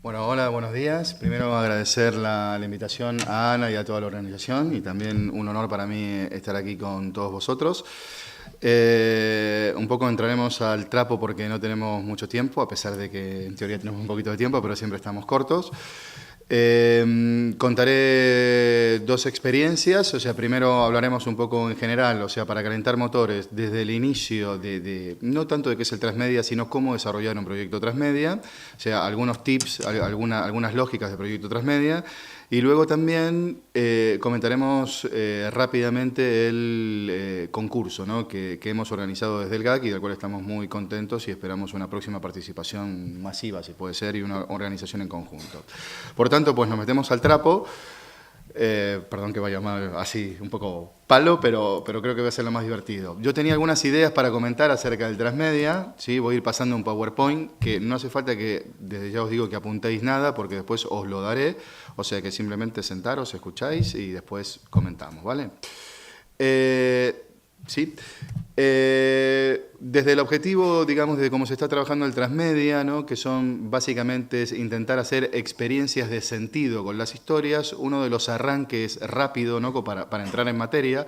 Bueno, hola, buenos días. Primero agradecer la invitación a Ana y a toda la organización y también un honor para mí estar aquí con todos vosotros. Un poco entraremos al trapo porque no tenemos mucho tiempo, a pesar de que en teoría tenemos un poquito de tiempo, pero siempre estamos cortos. Contaré dos experiencias, o sea, primero hablaremos un poco en general, o sea, para calentar motores, desde el inicio no tanto de qué es el transmedia, sino cómo desarrollar un proyecto transmedia, o sea, algunos tips, algunas lógicas de proyecto transmedia, y luego también comentaremos rápidamente el concurso, ¿no? que hemos organizado desde el GAC y del cual estamos muy contentos y esperamos una próxima participación masiva, si puede ser, y una organización en conjunto. Por tanto, pues nos metemos al trapo. Perdón que vaya a llamar así un poco palo, pero creo que va a ser lo más divertido. Yo tenía algunas ideas para comentar acerca del transmedia, ¿sí? Voy a ir pasando un PowerPoint, que no hace falta que, desde ya os digo que apuntéis nada, porque después os lo daré, o sea que simplemente sentaros, escucháis y después comentamos, ¿vale? Sí. Desde el objetivo, digamos, de cómo se está trabajando el transmedia, ¿no? Que son básicamente es intentar hacer experiencias de sentido con las historias, uno de los arranques rápido, ¿no? para entrar en materia,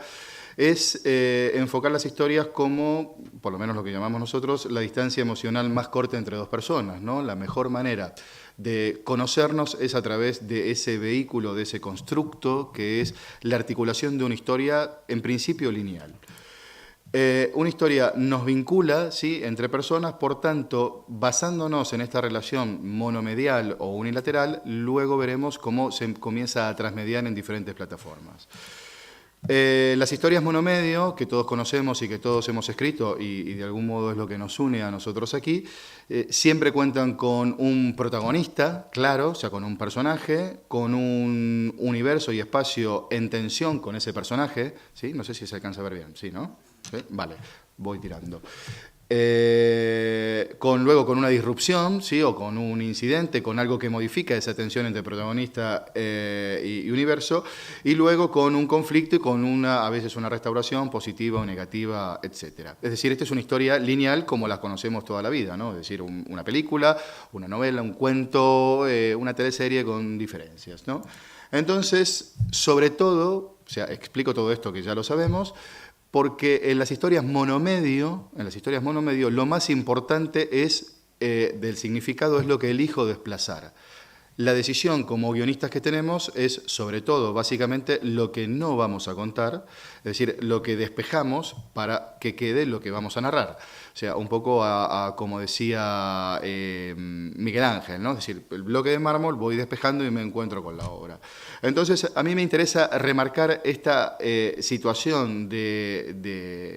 es enfocar las historias como, por lo menos lo que llamamos nosotros, la distancia emocional más corta entre dos personas, ¿no? La mejor manera de conocernos es a través de ese vehículo, de ese constructo, que es la articulación de una historia, en principio, lineal. Una historia nos vincula, ¿sí? entre personas, por tanto, basándonos en esta relación monomedial o unilateral, luego veremos cómo se comienza a transmediar en diferentes plataformas. Las historias monomedio, que todos conocemos y que todos hemos escrito, y de algún modo es lo que nos une a nosotros aquí, siempre cuentan con un protagonista, claro, o sea, con un personaje, con un universo y espacio en tensión con ese personaje, ¿sí? No sé si se alcanza a ver bien, ¿sí, no? ¿Sí? Vale, voy tirando. Luego con una disrupción, ¿sí? O con un incidente, con algo que modifica esa tensión entre protagonista y universo, y luego con un conflicto y con a veces una restauración positiva o negativa, etc. Es decir, esta es una historia lineal como las conocemos toda la vida, ¿no? Es decir, una película, una novela, un cuento, una teleserie con diferencias, ¿no? Entonces, sobre todo, o sea, explico todo esto que ya lo sabemos, porque en las historias monomedio, lo más importante es, del significado es lo que elijo desplazar. La decisión como guionistas que tenemos es, sobre todo, básicamente, lo que no vamos a contar, es decir, lo que despejamos para que quede lo que vamos a narrar. O sea, un poco como decía Miguel Ángel, ¿no? Es decir, el bloque de mármol voy despejando y me encuentro con la obra. Entonces, a mí me interesa remarcar esta situación de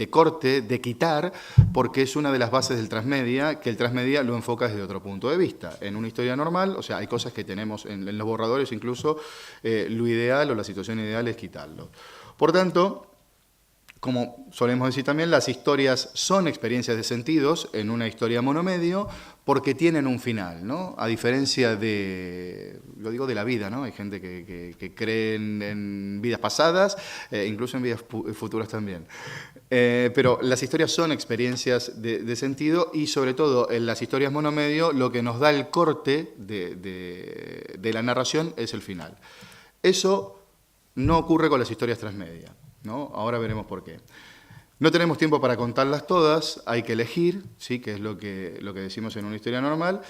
corte, de quitar, porque es una de las bases del transmedia, que el transmedia lo enfoca desde otro punto de vista. En una historia normal, o sea, hay cosas que tenemos en los borradores, incluso lo ideal o la situación ideal es quitarlo. Por tanto, como solemos decir también, las historias son experiencias de sentidos en una historia monomedio porque tienen un final, ¿no? A diferencia lo digo de la vida, ¿no? Hay gente que cree en vidas pasadas, incluso en vidas futuras también. Pero las historias son experiencias de sentido y sobre todo en las historias monomedio lo que nos da el corte de la narración es el final. Eso no ocurre con las historias transmedia, ¿no? Ahora veremos por qué. No tenemos tiempo para contarlas todas, hay que elegir, ¿sí? Que es lo que decimos en una historia normal.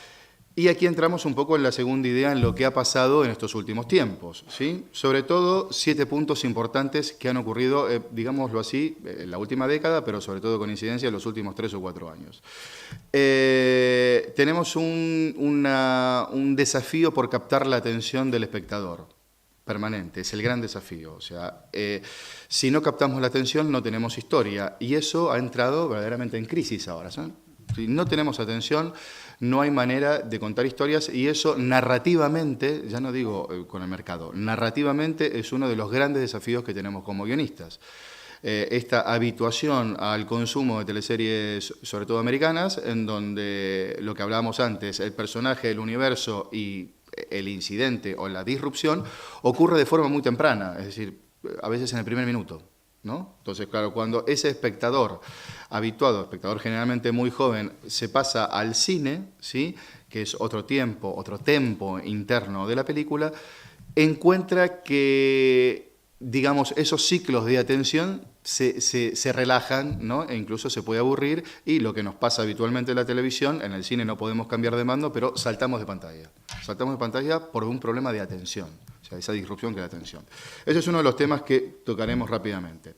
Y aquí entramos un poco en la segunda idea, en lo que ha pasado en estos últimos tiempos, ¿sí? Sobre todo, 7 puntos importantes que han ocurrido, digámoslo así, en la última década, pero sobre todo con incidencia en los últimos 3 o 4 años. Tenemos un desafío por captar la atención del espectador. Permanente, es el gran desafío. O sea, si no captamos la atención no tenemos historia y eso ha entrado verdaderamente en crisis ahora, ¿sabes? Si no tenemos atención no hay manera de contar historias y eso narrativamente, ya no digo con el mercado, narrativamente es uno de los grandes desafíos que tenemos como guionistas. Esta habituación al consumo de teleseries, sobre todo americanas, en donde lo que hablábamos antes, el personaje, el universo y el incidente o la disrupción ocurre de forma muy temprana, es decir, a veces en el primer minuto, ¿no? Entonces, claro, cuando ese espectador habituado, espectador generalmente muy joven, se pasa al cine, ¿sí? que es otro tempo interno de la película, encuentra que, digamos, esos ciclos de atención se relajan, ¿no? E incluso se puede aburrir, y lo que nos pasa habitualmente en la televisión, en el cine no podemos cambiar de mando, pero saltamos de pantalla. Saltamos de pantalla por un problema de atención, o sea, esa disrupción que es la atención. Ese es uno de los temas que tocaremos rápidamente.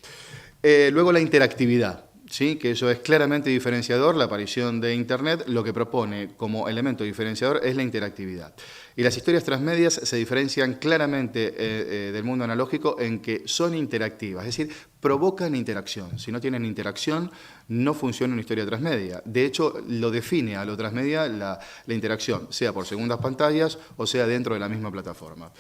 Luego la interactividad. Sí, que eso es claramente diferenciador. La aparición de Internet lo que propone como elemento diferenciador es la interactividad. Y las historias transmedias se diferencian claramente del mundo analógico en que son interactivas, es decir, provocan interacción. Si no tienen interacción, no funciona una historia transmedia. De hecho, lo define a lo transmedia la interacción, sea por segundas pantallas o sea dentro de la misma plataforma.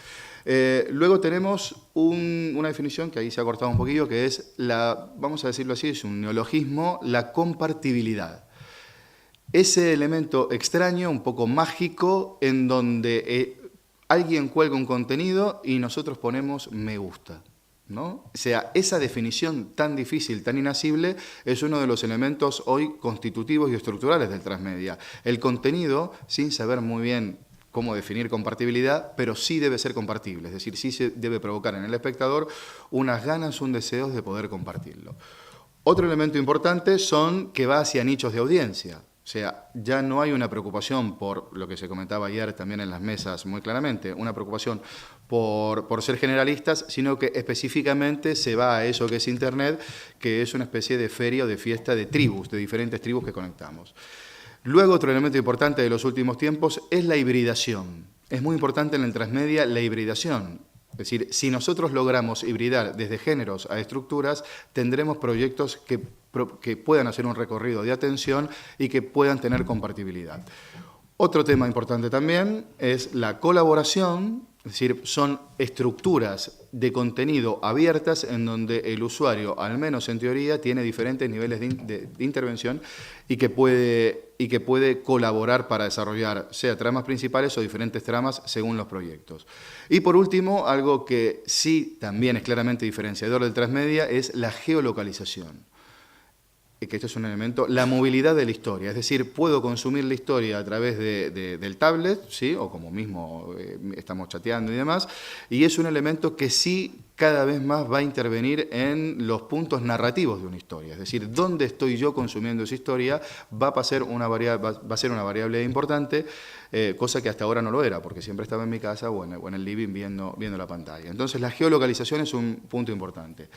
Luego tenemos una definición que ahí se ha cortado un poquillo, que es vamos a decirlo así, es un neologismo, la compartibilidad. Ese elemento extraño, un poco mágico, en donde alguien cuelga un contenido y nosotros ponemos me gusta, ¿no? O sea, esa definición tan difícil, tan inasible, es uno de los elementos hoy constitutivos y estructurales del transmedia. El contenido, sin saber muy bien cómo definir compartibilidad, pero sí debe ser compartible, es decir, sí se debe provocar en el espectador unas ganas, un deseo de poder compartirlo. Otro elemento importante son que va hacia nichos de audiencia. O sea, ya no hay una preocupación por lo que se comentaba ayer también en las mesas muy claramente, una preocupación por ser generalistas, sino que específicamente se va a eso que es Internet, que es una especie de feria o de fiesta de tribus, de diferentes tribus que conectamos. Luego, otro elemento importante de los últimos tiempos es la hibridación. Es muy importante en el transmedia la hibridación. Es decir, si nosotros logramos hibridar desde géneros a estructuras, tendremos proyectos que puedan hacer un recorrido de atención y que puedan tener compartibilidad. Otro tema importante también es la colaboración, es decir, son estructuras de contenido abiertas en donde el usuario, al menos en teoría, tiene diferentes niveles de intervención y que puede colaborar para desarrollar, sea tramas principales o diferentes tramas según los proyectos. Y por último, algo que sí también es claramente diferenciador del transmedia es la geolocalización. Que esto es un elemento, la movilidad de la historia, es decir, puedo consumir la historia a través del tablet, ¿sí? O como mismo estamos chateando y demás, y es un elemento que sí cada vez más va a intervenir en los puntos narrativos de una historia, es decir, dónde estoy yo consumiendo esa historia va a ser una variable importante, cosa que hasta ahora no lo era, porque siempre estaba en mi casa o en el living viendo la pantalla. Entonces la geolocalización es un punto importante.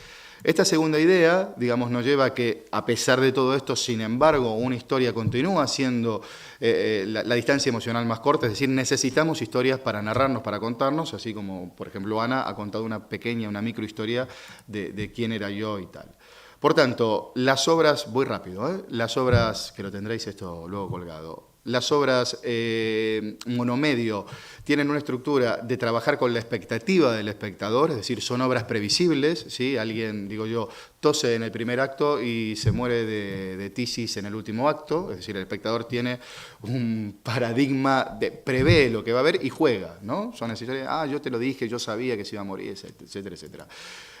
Esta segunda idea, digamos, nos lleva a que, a pesar de todo esto, sin embargo, una historia continúa siendo la distancia emocional más corta, es decir, necesitamos historias para narrarnos, para contarnos, así como, por ejemplo, Ana ha contado una microhistoria de quién era yo y tal. Por tanto, las obras, voy rápido, las obras, que lo tendréis esto luego colgado, las obras monomedio tienen una estructura de trabajar con la expectativa del espectador, es decir, son obras previsibles, ¿sí? Alguien, digo yo, tose en el primer acto y se muere de tisis en el último acto, es decir, el espectador tiene un paradigma prevé lo que va a haber y juega, ¿no? Son necesarias, yo te lo dije, yo sabía que se iba a morir, etcétera, etcétera.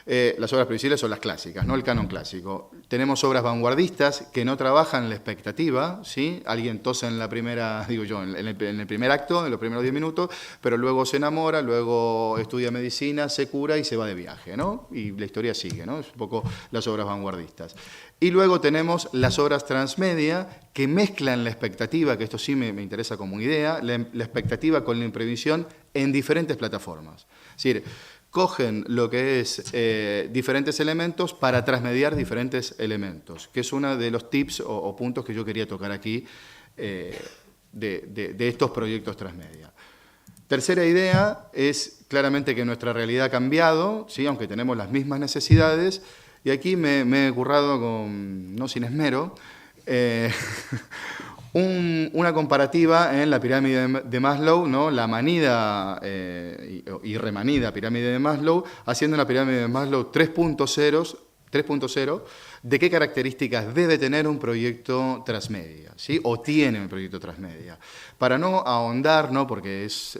Las obras previsibles son las clásicas, ¿no? El canon clásico. Tenemos obras vanguardistas que no trabajan la expectativa, ¿sí? Alguien tose en la primera, digo yo, en el primer acto, en los primeros 10 minutos, pero luego se enamora, luego estudia medicina, se cura y se va de viaje, ¿no? Y la historia sigue, ¿no? Es un poco las obras vanguardistas. Y luego tenemos las obras transmedia que mezclan la expectativa, que esto sí me interesa como idea, la expectativa con la imprevisión en diferentes plataformas. Es decir, cogen lo que es diferentes elementos para transmediar diferentes elementos, que es uno de los tips o puntos que yo quería tocar aquí de estos proyectos transmedia. Tercera idea es claramente que nuestra realidad ha cambiado, ¿sí? Aunque tenemos las mismas necesidades, y aquí me he currado, no sin esmero, una comparativa en la pirámide de Maslow, ¿no? La manida y remanida pirámide de Maslow, haciendo una pirámide de Maslow 3.0 3.0 de qué características debe tener un proyecto transmedia, ¿sí? O tiene un proyecto transmedia. Para no ahondar, ¿no? Porque es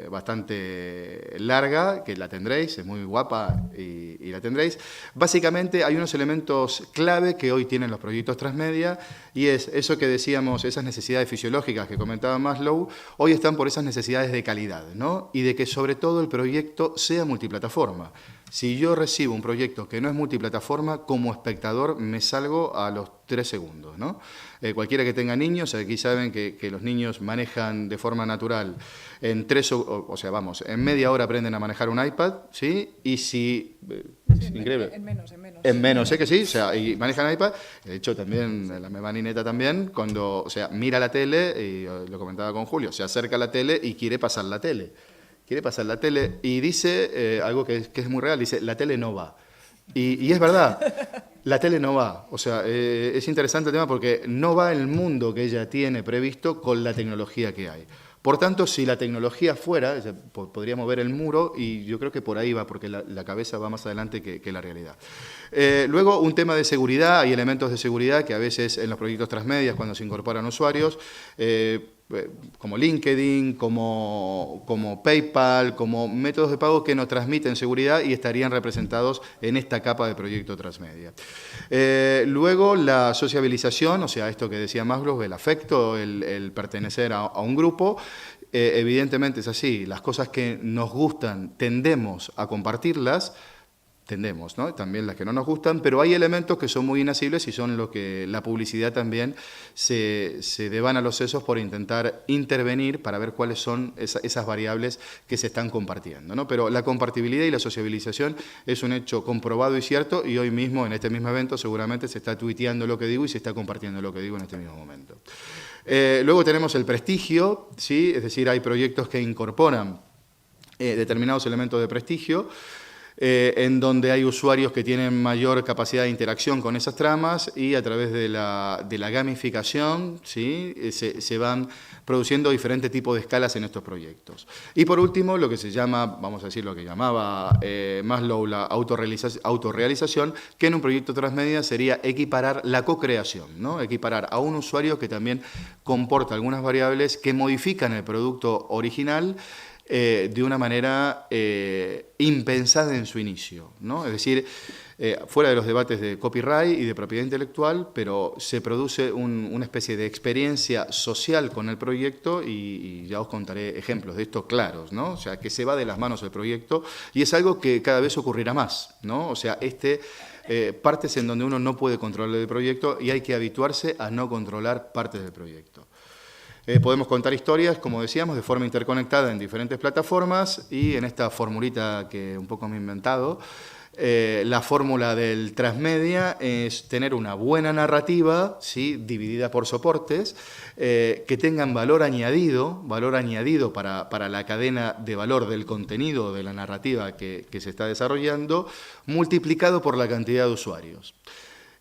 bastante larga, que la tendréis, es muy guapa y la tendréis. Básicamente hay unos elementos clave que hoy tienen los proyectos transmedia y es eso que decíamos, esas necesidades fisiológicas que comentaba Maslow, hoy están por esas necesidades de calidad, ¿no? Y de que sobre todo el proyecto sea multiplataforma. Si yo recibo un proyecto que no es multiplataforma, como espectador me salgo a los 3 segundos, ¿no? Cualquiera que tenga niños, aquí saben que los niños manejan de forma natural en en media hora aprenden a manejar un iPad, ¿sí? Y si... es increíble. En menos. En menos, ¿eh? Que sí, o sea, y manejan iPad. De hecho, también, la meva nineta también, cuando, o sea, mira la tele, y lo comentaba con Julio, se acerca a la tele y quiere pasar la tele. Quiere pasar la tele y dice algo que es muy real, dice, la tele no va. Y es verdad, la tele no va. O sea, es interesante el tema porque no va el mundo que ella tiene previsto con la tecnología que hay. Por tanto, si la tecnología fuera, podría mover el muro y yo creo que por ahí va, porque la cabeza va más adelante que la realidad. Luego, un tema de seguridad, hay elementos de seguridad que a veces en los proyectos transmedias, cuando se incorporan usuarios, como LinkedIn, como PayPal, como métodos de pago que nos transmiten seguridad y estarían representados en esta capa de proyecto transmedia. Luego la sociabilización, o sea, esto que decía Maslow, el afecto, el pertenecer a un grupo. Evidentemente es así, las cosas que nos gustan tendemos a compartirlas, ¿no? También las que no nos gustan, pero hay elementos que son muy inasibles y son lo que la publicidad también se devana los sesos por intentar intervenir para ver cuáles son esas variables que se están compartiendo, ¿no? Pero la compartibilidad y la sociabilización es un hecho comprobado y cierto y hoy mismo, en este mismo evento, seguramente se está tuiteando lo que digo y se está compartiendo lo que digo en este mismo momento. Luego tenemos el prestigio, ¿sí? Es decir, hay proyectos que incorporan determinados elementos de prestigio, en donde hay usuarios que tienen mayor capacidad de interacción con esas tramas y a través de la gamificación, ¿sí? se van produciendo diferentes tipos de escalas en estos proyectos. Y por último, lo que se llama, vamos a decir lo que llamaba Maslow, la autorrealización, que en un proyecto transmedia sería equiparar la co-creación, ¿no? Equiparar a un usuario que también comporta algunas variables que modifican el producto original de una manera impensada en su inicio, ¿no? Es decir, fuera de los debates de copyright y de propiedad intelectual, pero se produce una especie de experiencia social con el proyecto y ya os contaré ejemplos de esto claros, ¿no? O sea, que se va de las manos el proyecto y es algo que cada vez ocurrirá más, ¿no? O sea, partes en donde uno no puede controlar el proyecto y hay que habituarse a no controlar partes del proyecto. Podemos contar historias, como decíamos, de forma interconectada en diferentes plataformas y en esta formulita que un poco me he inventado, la fórmula del transmedia es tener una buena narrativa, ¿sí? Dividida por soportes, que tengan valor añadido para la cadena de valor del contenido de la narrativa que se está desarrollando, multiplicado por la cantidad de usuarios.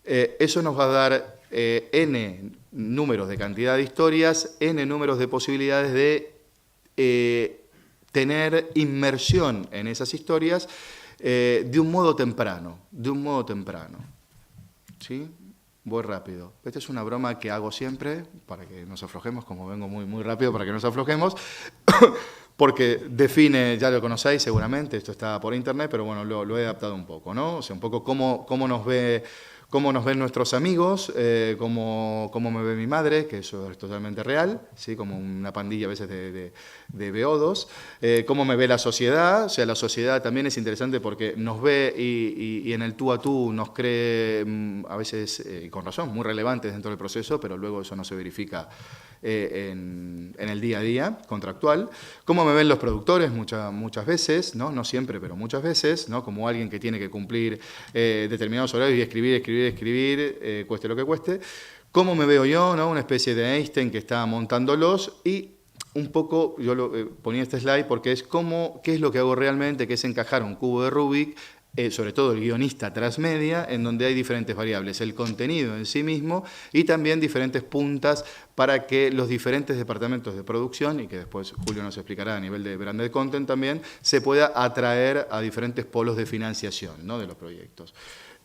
Eso nos va a dar n números de cantidad de historias, n números de posibilidades de tener inmersión en esas historias de un modo temprano, ¿sí? Voy rápido. Esta es una broma que hago siempre para que nos aflojemos, como vengo muy rápido para que nos aflojemos, porque define, ya lo conocéis seguramente, esto está por internet, pero bueno, lo he adaptado un poco, ¿no? O sea, un poco cómo nos ven nuestros amigos, cómo me ve mi madre, que eso es totalmente real, ¿sí? Como una pandilla a veces de beodos, cómo me ve la sociedad, o sea, la sociedad también es interesante porque nos ve y en el tú a tú nos cree a veces, y con razón, muy relevantes dentro del proceso, pero luego eso no se verifica en el día a día contractual. Cómo me ven los productores muchas veces, no siempre, pero muchas veces, ¿no? Como alguien que tiene que cumplir determinados horarios y escribir, cueste lo que cueste. Cómo me veo yo, ¿no? Una especie de Einstein que está montándolos y un poco, yo ponía este slide porque es qué es lo que hago realmente, que es encajar un cubo de Rubik, sobre todo el guionista transmedia, en donde hay diferentes variables, el contenido en sí mismo y también diferentes puntas para que los diferentes departamentos de producción, y que después Julio nos explicará a nivel de branded content también, se pueda atraer a diferentes polos de financiación, ¿no? De los proyectos.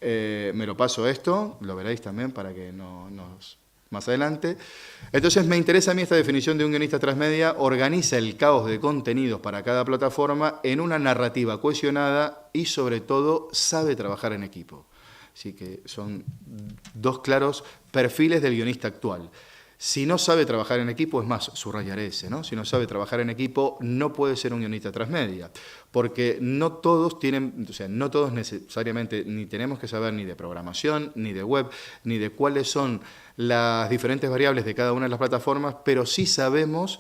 Me lo paso esto, lo veréis también para que no nos... Más adelante. Entonces me interesa a mí esta definición de un guionista transmedia. Organiza el caos de contenidos para cada plataforma en una narrativa cohesionada y sobre todo sabe trabajar en equipo. Así que son dos claros perfiles del guionista actual. Si no sabe trabajar en equipo, es más, subrayaré ese, ¿no? Si no sabe trabajar en equipo, no puede ser un guionista transmedia, porque no todos tienen, o sea, no todos necesariamente ni tenemos que saber ni de programación, ni de web, ni de cuáles son las diferentes variables de cada una de las plataformas, pero sí sabemos,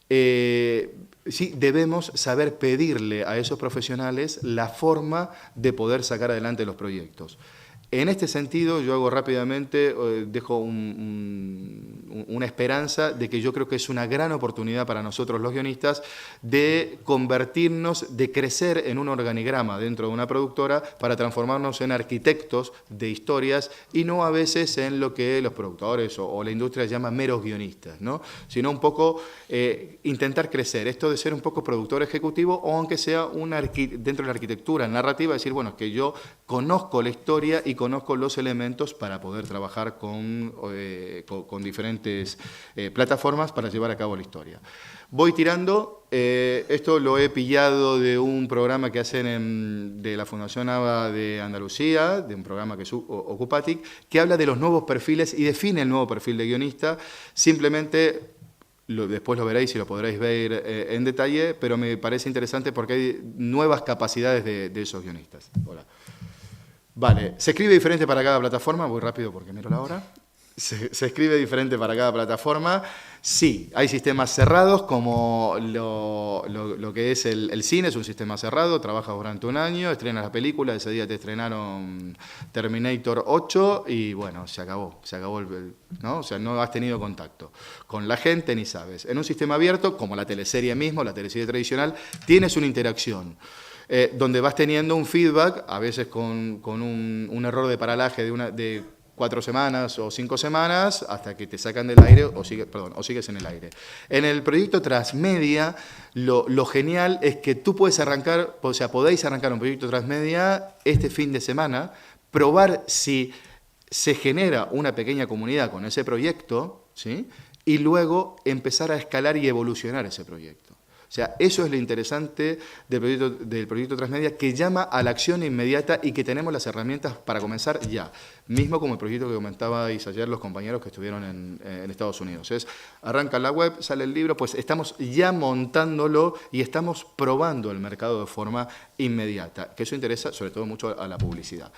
sí debemos saber pedirle a esos profesionales la forma de poder sacar adelante los proyectos. En este sentido, yo hago rápidamente, dejo una esperanza de que yo creo que es una gran oportunidad para nosotros los guionistas de convertirnos, de crecer en un organigrama dentro de una productora para transformarnos en arquitectos de historias y no a veces en lo que los productores o la industria llama meros guionistas, ¿no? Sino un poco intentar crecer. Esto de ser un poco productor ejecutivo o aunque sea dentro de la arquitectura narrativa, decir, bueno, es que yo conozco la historia y conozco los elementos para poder trabajar con diferentes plataformas para llevar a cabo la historia. Voy tirando, esto lo he pillado de un programa que hacen de la Fundación ABA de Andalucía, de un programa que es Ocupatic, que habla de los nuevos perfiles y define el nuevo perfil de guionista. Simplemente, después lo veréis y lo podréis ver en detalle, pero me parece interesante porque hay nuevas capacidades de esos guionistas. Hola. Vale, ¿se escribe diferente para cada plataforma? Voy rápido porque miro la hora. ¿Se escribe diferente para cada plataforma? Sí, hay sistemas cerrados como lo que es el cine, es un sistema cerrado, trabajas durante un año, estrenas la película, ese día te estrenaron Terminator 8 y bueno, se acabó ¿no? O sea, no has tenido contacto con la gente ni sabes. En un sistema abierto, como la teleserie mismo, la teleserie tradicional, tienes una interacción. Donde vas teniendo un feedback, a veces con un error de paralaje de 4 semanas o 5 semanas, hasta que te sacan del aire o sigues en el aire. En el proyecto Transmedia, lo genial es que tú puedes arrancar, o sea, podéis arrancar un proyecto Transmedia este fin de semana, probar si se genera una pequeña comunidad con ese proyecto, ¿sí? Y luego empezar a escalar y evolucionar ese proyecto. O sea, eso es lo interesante del proyecto Transmedia, que llama a la acción inmediata y que tenemos las herramientas para comenzar ya. Mismo como el proyecto que comentabais ayer los compañeros que estuvieron en Estados Unidos. Arranca la web, sale el libro, pues estamos ya montándolo y estamos probando el mercado de forma inmediata, que eso interesa sobre todo mucho a la publicidad.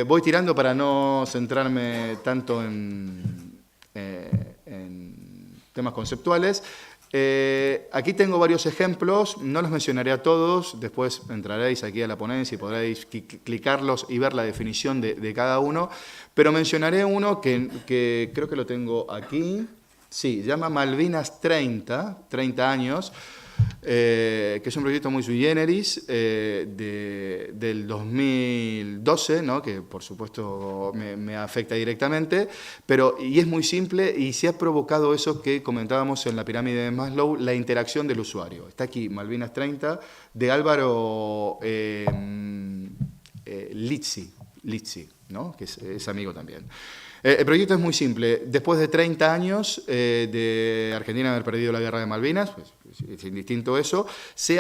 Voy tirando para no centrarme tanto en temas conceptuales. Aquí tengo varios ejemplos, no los mencionaré a todos, después entraréis aquí a la ponencia y podréis clicarlos y ver la definición de cada uno, pero mencionaré uno que creo que lo tengo aquí, sí, se llama Malvinas 30 años, que es un proyecto muy sui generis del 2012, ¿no? Que por supuesto me afecta directamente, y es muy simple y se ha provocado eso que comentábamos en la pirámide de Maslow, la interacción del usuario. Está aquí, Malvinas 30, de Álvaro Lizzi, ¿no? Que es amigo también. El proyecto es muy simple. Después de 30 años de Argentina haber perdido la guerra de Malvinas, pues, es indistinto eso, se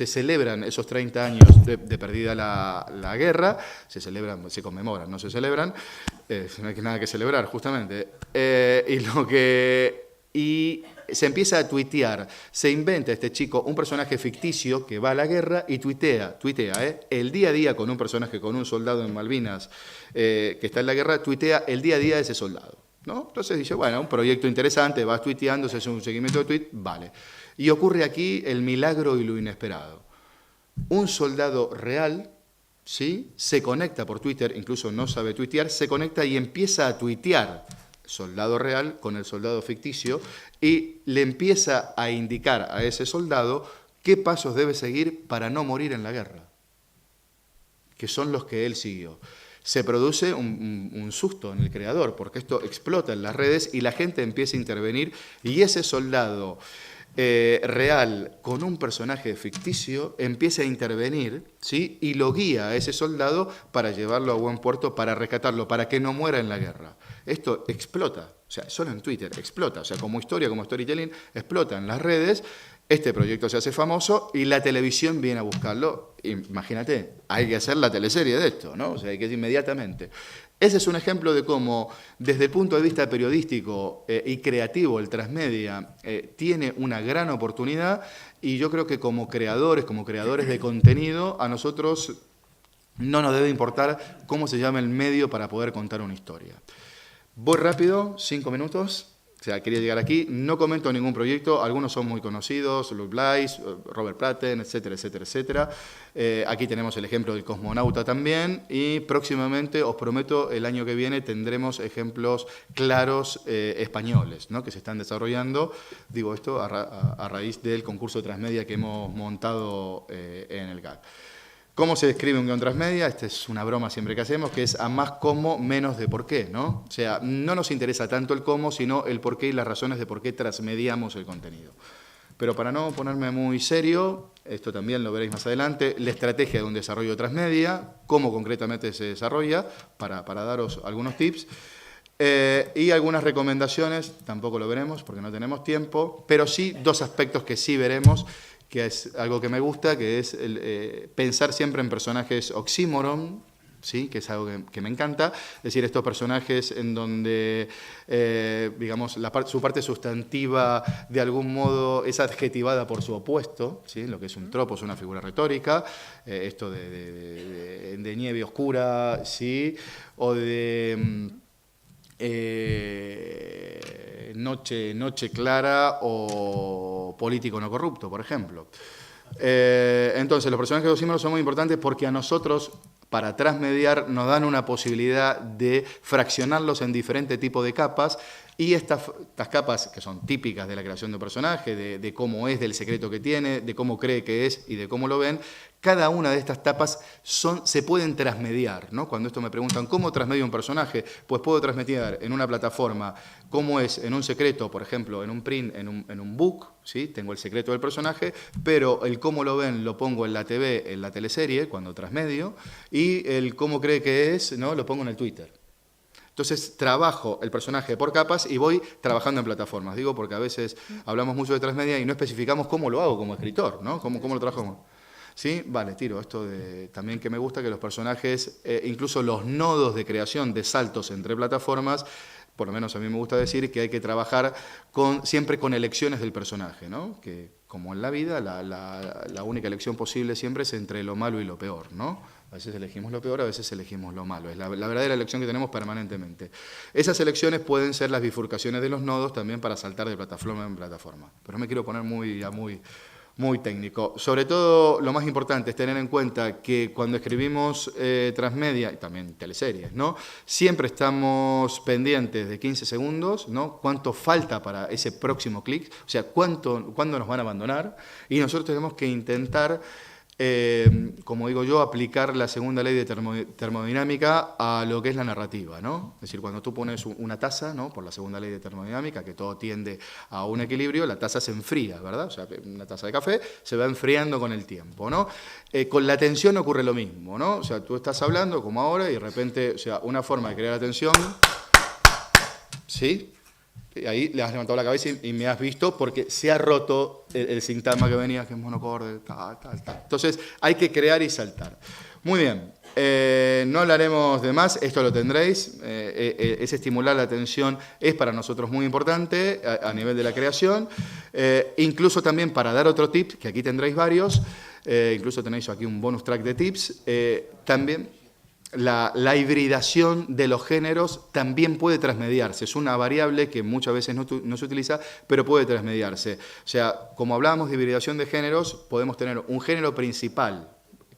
celebran esos 30 años de perdida la guerra, se conmemoran, no se celebran, no hay nada que celebrar, justamente. Y se empieza a tuitear, se inventa este chico un personaje ficticio que va a la guerra y tuitea el día a día con un personaje, con un soldado en Malvinas que está en la guerra, tuitea el día a día de ese soldado, ¿no? Entonces dice, bueno, un proyecto interesante, vas tuiteando, se hace un seguimiento de tweet, vale. Y ocurre aquí el milagro y lo inesperado. Un soldado real, ¿sí? Se conecta por Twitter, incluso no sabe tuitear, se conecta y empieza a tuitear soldado real con el soldado ficticio y le empieza a indicar a ese soldado qué pasos debe seguir para no morir en la guerra, que son los que él siguió. Se produce un susto en el creador, porque esto explota en las redes y la gente empieza a intervenir y ese soldado real con un personaje ficticio empieza a intervenir, ¿sí? Y lo guía a ese soldado para llevarlo a buen puerto, para rescatarlo, para que no muera en la guerra. Esto explota, o sea, solo en Twitter explota, o sea, como historia, como storytelling, explota en las redes. Este proyecto se hace famoso y la televisión viene a buscarlo. Imagínate, hay que hacer la teleserie de esto, ¿no? O sea, hay que ir inmediatamente. Ese es un ejemplo de cómo, desde el punto de vista periodístico y creativo, el transmedia tiene una gran oportunidad, y yo creo que como creadores de contenido, a nosotros no nos debe importar cómo se llama el medio para poder contar una historia. Voy rápido, 5 minutos. O sea, quería llegar aquí, no comento ningún proyecto, algunos son muy conocidos, Luke Blice, Robert Platten, etcétera, etcétera, etcétera. Aquí tenemos el ejemplo del cosmonauta también, y próximamente, os prometo, el año que viene tendremos ejemplos claros españoles, ¿no? Que se están desarrollando. Digo esto a raíz del concurso de transmedia que hemos montado en el GAC. ¿Cómo se describe un guión transmedia? Esta es una broma siempre que hacemos, que es a más cómo, menos de por qué, ¿no? O sea, no nos interesa tanto el cómo, sino el por qué y las razones de por qué transmediamos el contenido. Pero para no ponerme muy serio, esto también lo veréis más adelante, la estrategia de un desarrollo transmedia, cómo concretamente se desarrolla, para daros algunos tips. Y algunas recomendaciones, tampoco lo veremos porque no tenemos tiempo, pero sí 2 aspectos que sí veremos, que es algo que me gusta, que es pensar siempre en personajes oxímoron, ¿sí? Que es algo que me encanta, es decir, estos personajes en donde, digamos, su parte sustantiva de algún modo es adjetivada por su opuesto, ¿sí? Lo que es un tropo, es una figura retórica, esto de nieve oscura, ¿sí? O de noche clara, o político no corrupto, por ejemplo. Entonces, los personajes oxímoros son muy importantes porque a nosotros, para transmediar, nos dan una posibilidad de fraccionarlos en diferentes tipos de capas, y estas capas, que son típicas de la creación de un personaje, de cómo es, del secreto que tiene, de cómo cree que es y de cómo lo ven, cada una de estas capas se pueden transmediar, ¿no? Cuando esto me preguntan, ¿cómo transmedio un personaje? Pues puedo transmediar en una plataforma cómo es en un secreto, por ejemplo, en un print, en un book, ¿sí? Tengo el secreto del personaje, pero el cómo lo ven lo pongo en la TV, en la teleserie, cuando transmedio, y el cómo cree que es, ¿no? Lo pongo en el Twitter. Entonces trabajo el personaje por capas y voy trabajando en plataformas. Digo porque a veces hablamos mucho de transmedia y no especificamos cómo lo hago como escritor, ¿no? ¿Cómo lo trabajo? ¿Sí? Vale, tiro esto también, que me gusta, que los personajes, incluso los nodos de creación de saltos entre plataformas, por lo menos a mí me gusta decir que hay que trabajar siempre con elecciones del personaje, ¿no? Que, como en la vida, la única elección posible siempre es entre lo malo y lo peor, ¿no? A veces elegimos lo peor, a veces elegimos lo malo. Es la verdadera elección que tenemos permanentemente. Esas elecciones pueden ser las bifurcaciones de los nodos también para saltar de plataforma en plataforma. Pero no me quiero poner muy técnico. Sobre todo, lo más importante es tener en cuenta que cuando escribimos transmedia, y también teleseries, ¿no? Siempre estamos pendientes de 15 segundos, ¿no? Cuánto falta para ese próximo clic, o sea, cuándo nos van a abandonar, y nosotros tenemos que intentar, como digo yo, aplicar la segunda ley de termodinámica a lo que es la narrativa, ¿no? Es decir, cuando tú pones una taza, ¿no? Por la segunda ley de termodinámica, que todo tiende a un equilibrio, la taza se enfría, ¿verdad? O sea, una taza de café se va enfriando con el tiempo, ¿no? Con la atención ocurre lo mismo, ¿no? O sea, tú estás hablando como ahora y de repente, o sea, una forma de crear atención, ¿sí? Y ahí le has levantado la cabeza y me has visto porque se ha roto el sintagma que venía, que es monocorde, tal. Entonces hay que crear y saltar. Muy bien, no hablaremos de más, esto lo tendréis. Ese estimular la atención es para nosotros muy importante a nivel de la creación. Incluso también, para dar otro tip, que aquí tendréis varios, incluso tenéis aquí un bonus track de tips, también. La hibridación de los géneros también puede transmediarse. Es una variable que muchas veces no se utiliza, pero puede transmediarse. O sea, como hablábamos de hibridación de géneros, podemos tener un género principal,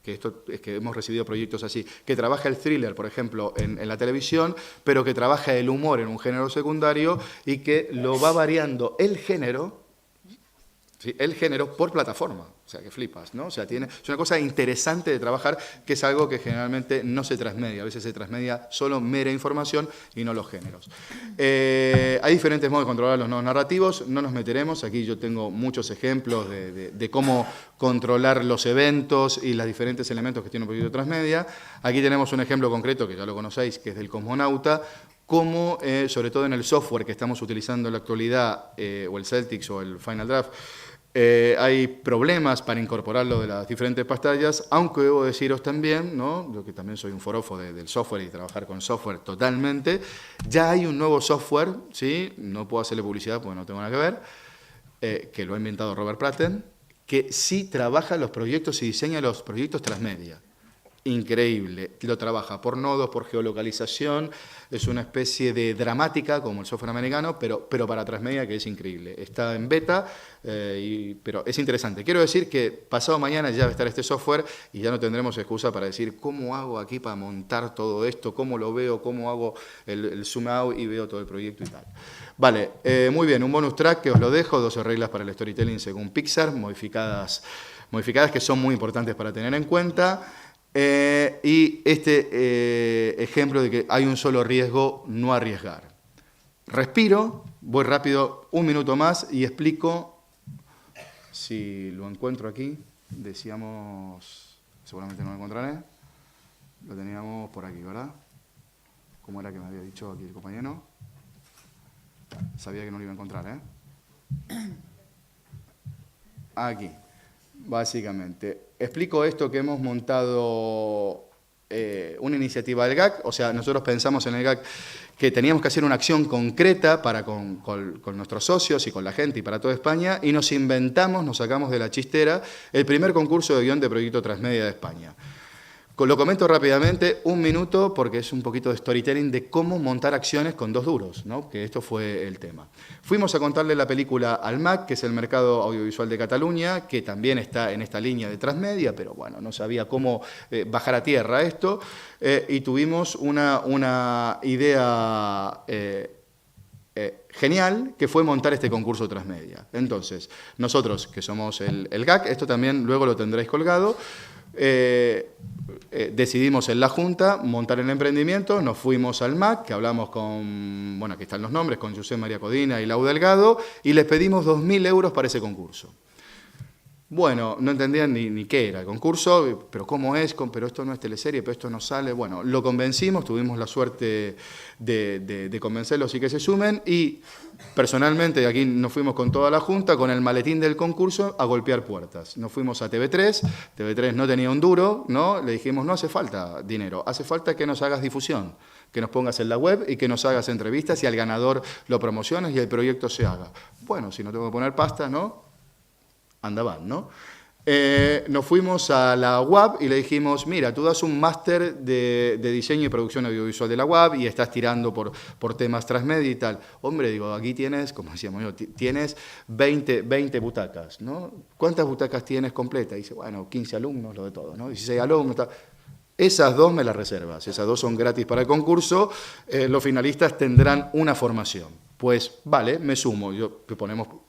que esto es que hemos recibido proyectos así, que trabaja el thriller, por ejemplo, en la televisión, pero que trabaja el humor en un género secundario y que lo va variando el género ¿sí? El género por plataforma, o sea, que flipas, ¿no? O sea, es una cosa interesante de trabajar, que es algo que generalmente no se transmedia, a veces se transmedia solo mera información y no los géneros. Hay diferentes modos de controlar los nodos narrativos, no nos meteremos, aquí yo tengo muchos ejemplos de cómo controlar los eventos y los diferentes elementos que tiene un proyecto transmedia. Aquí tenemos un ejemplo concreto, que ya lo conocéis, que es del Cosmonauta, cómo, sobre todo en el software que estamos utilizando en la actualidad, o el Celtics o el Final Draft, hay problemas para incorporarlo de las diferentes pantallas, aunque debo deciros también, ¿no? Yo que también soy un forofo del software y trabajar con software totalmente, ya hay un nuevo software, ¿sí? No puedo hacerle publicidad porque no tengo nada que ver, que lo ha inventado Robert Pratten, que sí trabaja los proyectos y diseña los proyectos transmedia. Increíble, lo trabaja por nodos, por geolocalización, es una especie de dramática como el software americano, pero para transmedia, que es increíble. Está en beta, pero es interesante. Quiero decir que pasado mañana ya va a estar este software y ya no tendremos excusa para decir cómo hago aquí para montar todo esto, cómo lo veo, cómo hago el zoom out y veo todo el proyecto y tal. Vale, muy bien, un bonus track que os lo dejo, 12 reglas para el storytelling según Pixar, modificadas que son muy importantes para tener en cuenta. Y este ejemplo de que hay un solo riesgo, no arriesgar. Respiro, voy rápido, un minuto más y explico, si lo encuentro aquí, decíamos, seguramente no lo encontraré, lo teníamos por aquí, ¿verdad? ¿Cómo era que me había dicho aquí el compañero? Sabía que no lo iba a encontrar, ¿eh? Aquí, básicamente. Explico esto que hemos montado una iniciativa del GAC, o sea, nosotros pensamos en el GAC que teníamos que hacer una acción concreta con nuestros socios y con la gente y para toda España, y nos inventamos, nos sacamos de la chistera el primer concurso de guión de proyecto transmedia de España. Lo comento rápidamente, un minuto, porque es un poquito de storytelling de cómo montar acciones con 2 duros, ¿no? Que esto fue el tema. Fuimos a contarle la película al MAC, que es el Mercado Audiovisual de Cataluña, que también está en esta línea de transmedia, pero bueno, no sabía cómo bajar a tierra esto, y tuvimos una idea genial, que fue montar este concurso transmedia. Entonces, nosotros, que somos el GAC, esto también luego lo tendréis colgado, decidimos en la Junta montar el emprendimiento, nos fuimos al MAC, que hablamos con, bueno, aquí están los nombres, con José María Codina y Lau Delgado, y les pedimos 2.000 euros para ese concurso. Bueno, no entendían ni qué era el concurso, pero cómo es, pero esto no es teleserie, pero esto no sale. Bueno, lo convencimos, tuvimos la suerte de convencerlos y que se sumen, y personalmente aquí nos fuimos con toda la Junta, con el maletín del concurso, a golpear puertas. Nos fuimos a TV3, TV3 no tenía un duro, ¿no? Le dijimos, no hace falta dinero, hace falta que nos hagas difusión, que nos pongas en la web y que nos hagas entrevistas y al ganador lo promociones y el proyecto se haga. Bueno, si no tengo que poner pasta, ¿no? Andaban, ¿no? Nos fuimos a la UAB y le dijimos, mira, tú das un máster de diseño y producción audiovisual de la UAB y estás tirando por temas transmedia y tal. Hombre, digo, aquí tienes, como decíamos yo, tienes 20 butacas, ¿no? ¿Cuántas butacas tienes completas? Y dice, bueno, 15 alumnos, lo de todo, ¿no? 16 alumnos, tal. Esas 2 me las reservas, esas 2 son gratis para el concurso, los finalistas tendrán una formación. Pues vale, me sumo,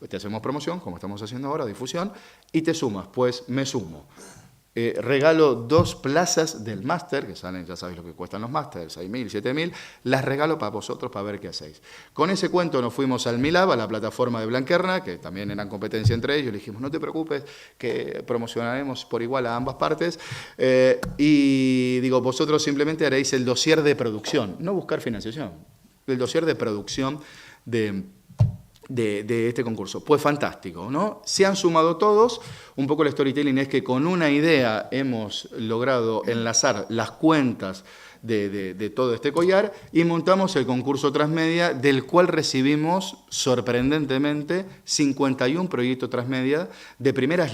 te hacemos promoción, como estamos haciendo ahora, difusión, y te sumas, pues me sumo. Regalo 2 plazas del máster, que salen, ya sabéis lo que cuestan los másteres, 6.000, 7.000, las regalo para vosotros, para ver qué hacéis. Con ese cuento nos fuimos al Milab, a la plataforma de Blanquerna, que también eran competencia entre ellos, le dijimos, no te preocupes, que promocionaremos por igual a ambas partes, y digo, vosotros simplemente haréis el dossier de producción, no buscar financiación, el dossier de producción de este concurso. Pues fantástico, ¿no? Se han sumado todos. Un poco el storytelling es que con una idea hemos logrado enlazar las cuentas de todo este collar y montamos el concurso transmedia, del cual recibimos sorprendentemente 51 proyectos transmedia de primeras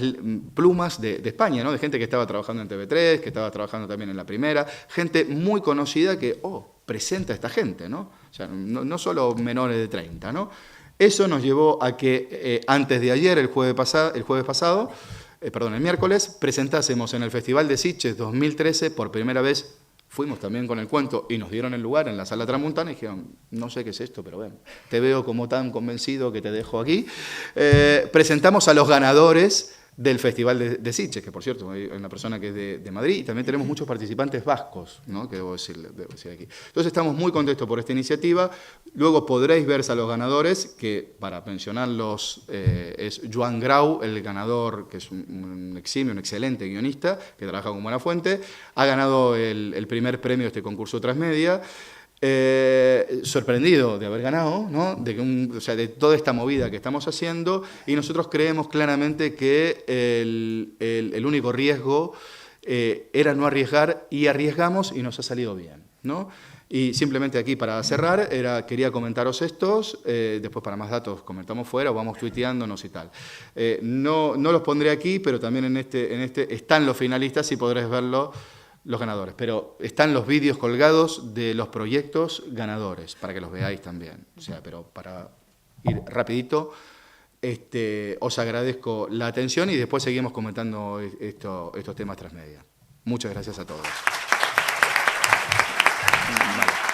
plumas de España, ¿no? De gente que estaba trabajando en TV3, que estaba trabajando también en La Primera, gente muy conocida que, presenta a esta gente, ¿no? O sea, no solo menores de 30, ¿no? Eso nos llevó a que antes de ayer, el miércoles, presentásemos en el Festival de Sitges 2013 por primera vez fuimos también con el cuento y nos dieron el lugar en la sala Tramontana y dijeron, no sé qué es esto, pero bueno, te veo como tan convencido que te dejo aquí. Presentamos a los ganadores del Festival de Sitges, que por cierto, hay una persona que es de Madrid, y también tenemos muchos participantes vascos, ¿no? Que debo decir aquí. Entonces estamos muy contentos por esta iniciativa. Luego podréis ver a los ganadores, que para mencionarlos es Joan Grau, el ganador, que es un eximio, un excelente guionista, que trabaja con Buenafuente, ha ganado el primer premio de este concurso Transmedia. Sorprendido de haber ganado, ¿no? De toda esta movida que estamos haciendo, y nosotros creemos claramente que el único riesgo era no arriesgar, y arriesgamos y nos ha salido bien, ¿no? Y simplemente aquí para cerrar, quería comentaros estos, después para más datos comentamos fuera o vamos tuiteándonos y tal. No los pondré aquí, pero también en este están los finalistas y podréis verlo, los ganadores, pero están los vídeos colgados de los proyectos ganadores, para que los veáis también. O sea, pero para ir rapidito, os agradezco la atención y después seguimos comentando estos temas transmedia. Muchas gracias a todos. Vale.